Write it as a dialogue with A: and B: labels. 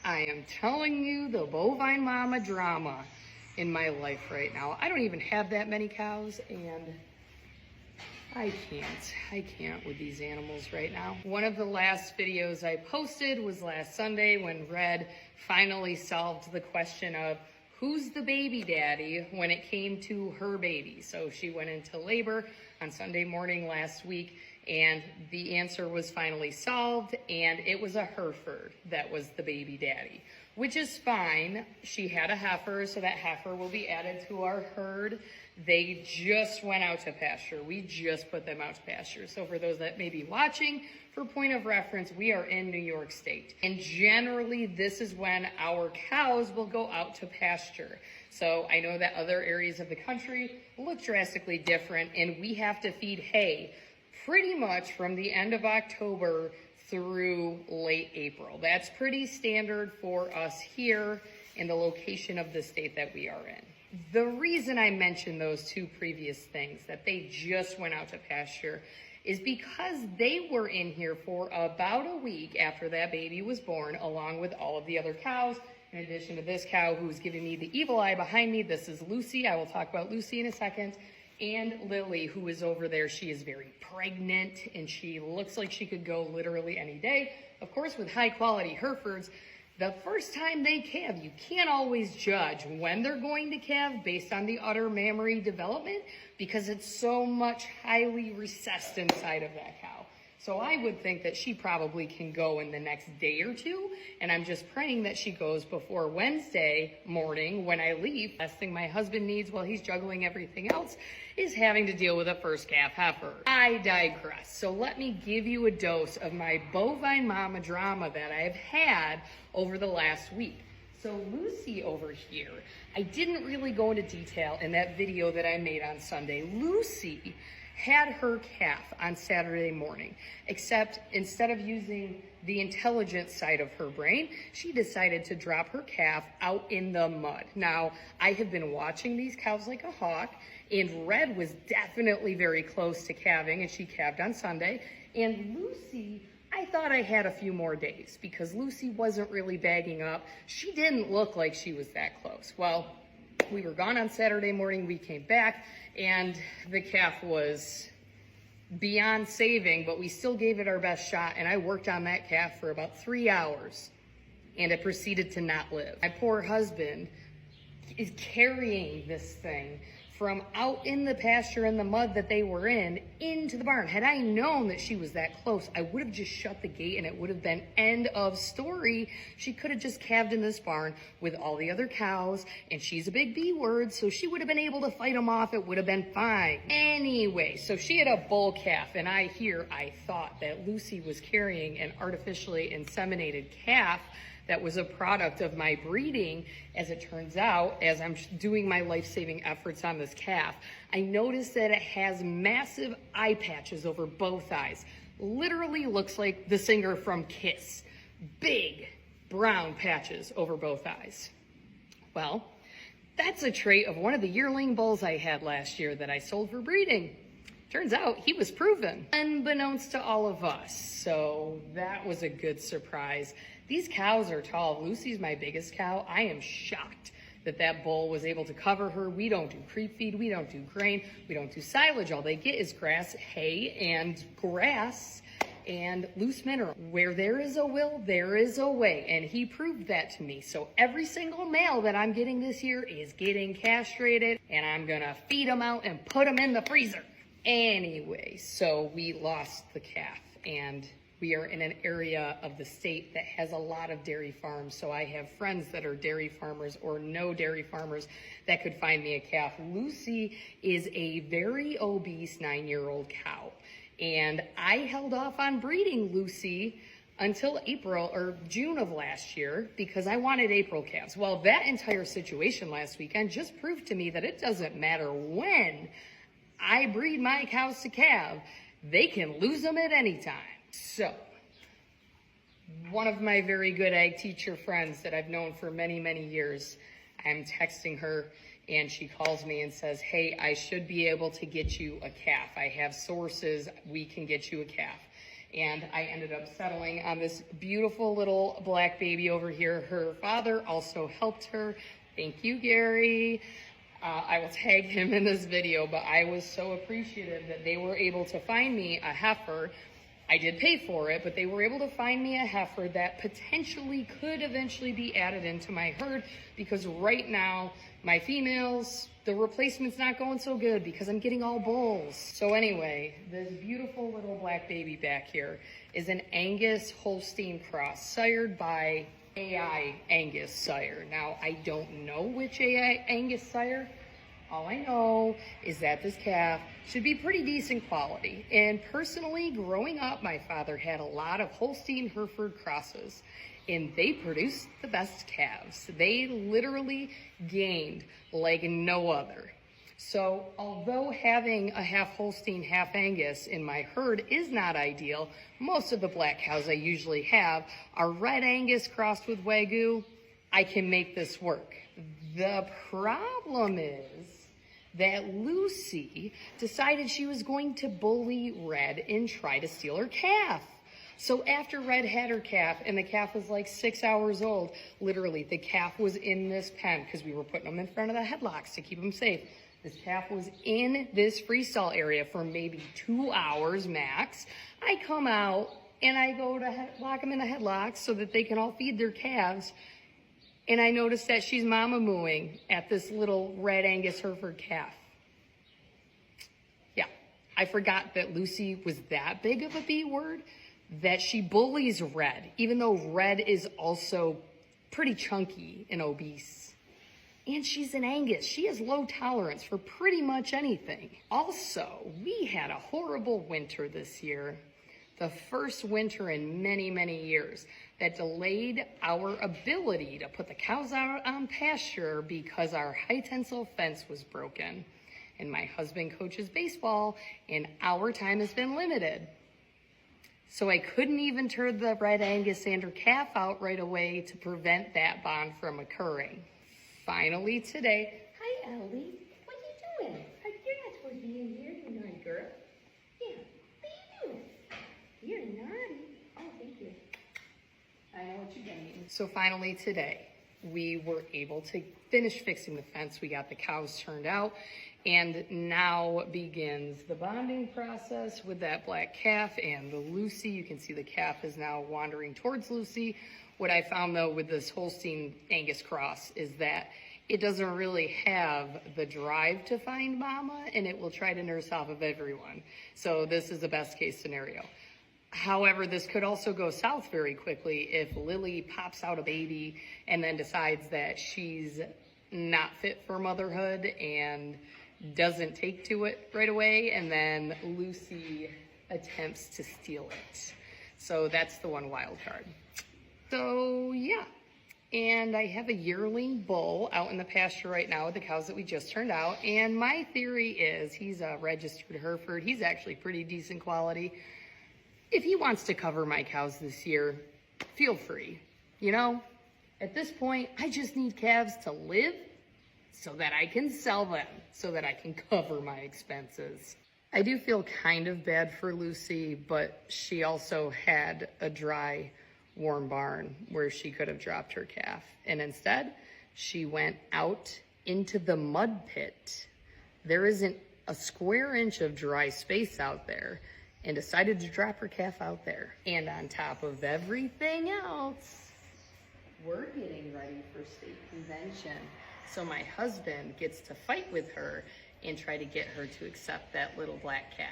A: I am telling you the bovine mama drama in my life right now. I don't even have that many cows, and I can't with these animals right now. One of the last videos I posted was last Sunday when Red finally solved the question of who's the baby daddy when it came to her baby. So she went into labor on Sunday morning last week, and the answer was finally solved, and it was a Hereford that was the baby daddy, which is fine. She had a heifer, so that heifer will be added to our herd. They just went out to pasture. We just put them out to pasture. So for those that may be watching, for point of reference, we are in New York State. And generally, this is when our cows will go out to pasture. So I know that other areas of the country look drastically different, and we have to feed hay pretty much from the end of October through late April. That's pretty standard for us here in the location of the state that we are in. The reason I mentioned those two previous things, that they just went out to pasture, is because they were in here for about a week after that baby was born, along with all of the other cows. In addition to this cow who's giving me the evil eye behind me, this is Lucy. I will talk about Lucy in a second. And Lily, who is over there. She is very pregnant, and she looks like she could go literally any day. Of course, with high quality Herefords, the first time they calve, you can't always judge when they're going to calve based on the udder mammary development, because it's so much highly recessed inside of that cow. So I would think that she probably can go in the next day or two, and I'm just praying that she goes before Wednesday morning when I leave. Last thing my husband needs while he's juggling everything else is having to deal with a first calf heifer. I digress. So let me give you a dose of my bovine mama drama that I've had over the last week. So Lucy over here, I didn't really go into detail in that video that I made on Sunday. Lucy had her calf on Saturday morning, except instead of using the intelligent side of her brain, she decided to drop her calf out in the mud. Now, I have been watching these cows like a hawk, and Red was definitely very close to calving, and she calved on Sunday. And Lucy, I thought I had a few more days because Lucy wasn't really bagging up. She didn't look like she was that close. Well, we were gone on Saturday morning, we came back, and the calf was beyond saving, but we still gave it our best shot, and I worked on that calf for about 3 hours, and it proceeded to not live. My poor husband is carrying this thing from out in the pasture in the mud that they were in into the barn. Had I known that she was that close, I would have just shut the gate and it would have been end of story. She could have just calved in this barn with all the other cows, and she's a big B word, so she would have been able to fight them off. It would have been fine. Anyway, so she had a bull calf, and I thought that Lucy was carrying an artificially inseminated calf that was a product of my breeding. As it turns out, as I'm doing my life-saving efforts on this calf, I noticed that it has massive eye patches over both eyes. Literally looks like the singer from Kiss. Big brown patches over both eyes. Well, that's a trait of one of the yearling bulls I had last year that I sold for breeding. Turns out he was proven, unbeknownst to all of us. So that was a good surprise. These cows are tall. Lucy's my biggest cow. I am shocked that that bull was able to cover her. We don't do creep feed. We don't do grain. We don't do silage. All they get is grass, hay, and grass and loose mineral. Where there is a will, there is a way. And he proved that to me. So every single male that I'm getting this year is getting castrated, and I'm going to feed them out and put them in the freezer. Anyway, so we lost the calf, and we are in an area of the state that has a lot of dairy farms. So I have friends that are dairy farmers or no dairy farmers that could find me a calf. Lucy is a very obese 9-year-old cow, and I held off on breeding Lucy until April or June of last year because I wanted April calves. Well, that entire situation last weekend just proved to me that it doesn't matter when I breed my cows to calve, they can lose them at any time. So, one of my very good ag teacher friends that I've known for many, many years, I'm texting her, and she calls me and says, hey, I should be able to get you a calf. I have sources, we can get you a calf. And I ended up settling on this beautiful little black baby over here. Her father also helped her. Thank you, Gary. I will tag him in this video, but I was so appreciative that they were able to find me a heifer. I did pay for it, but they were able to find me a heifer that potentially could eventually be added into my herd, because right now my females, the replacement's not going so good because I'm getting all bulls. So anyway, this beautiful little black baby back here is an Angus Holstein cross, sired by AI Angus sire. Now, I don't know which AI Angus sire. All I know is that this calf should be pretty decent quality. And personally, growing up, my father had a lot of Holstein Hereford crosses, and they produced the best calves. They literally gained like no other. So although having a half Holstein, half Angus in my herd is not ideal, most of the black cows I usually have are red Angus crossed with Wagyu. I can make this work. The problem is that Lucy decided she was going to bully Red and try to steal her calf. So after Red had her calf, and the calf was like 6 hours old, literally the calf was in this pen because we were putting them in front of the headlocks to keep them safe. This calf was in this freestall area for maybe 2 hours max. I come out and I go to lock them in the headlocks so that they can all feed their calves. And I noticed that she's mama mooing at this little red Angus Hereford calf. Yeah, I forgot that Lucy was that big of a B word, that she bullies Red, even though Red is also pretty chunky and obese. And she's an Angus. She has low tolerance for pretty much anything. Also, we had a horrible winter this year. The first winter in many, many years that delayed our ability to put the cows out on pasture because our high tensile fence was broken. And my husband coaches baseball, and our time has been limited. So I couldn't even turn the red Angus and her calf out right away to prevent that bond from occurring. Finally today, hi Ellie, what are you doing? You're not supposed to be in here, you naughty girl. Yeah, what are you doing? You're naughty. Oh, thank you. I know what you're getting. So finally today, we were able to finish fixing the fence. We got the cows turned out, and now begins the bonding process with that black calf and the Lucy. You can see the calf is now wandering towards Lucy. What I found though with this Holstein Angus cross is that it doesn't really have the drive to find mama, and it will try to nurse off of everyone. So this is the best case scenario. However, this could also go south very quickly if Lily pops out a baby and then decides that she's not fit for motherhood and doesn't take to it right away, and then Lucy attempts to steal it. So that's the one wild card. So yeah, and I have a yearling bull out in the pasture right now with the cows that we just turned out, and my theory is he's a registered Hereford. He's actually pretty decent quality. If he wants to cover my cows this year, feel free. You know, at this point, I just need calves to live so that I can sell them, so that I can cover my expenses. I do feel kind of bad for Lucy, but she also had a dry, warm barn where she could have dropped her calf. And instead, she went out into the mud pit. There isn't a square inch of dry space out there, and decided to drop her calf out there. And on top of everything else, we're getting ready for state convention. So my husband gets to fight with her and try to get her to accept that little black calf.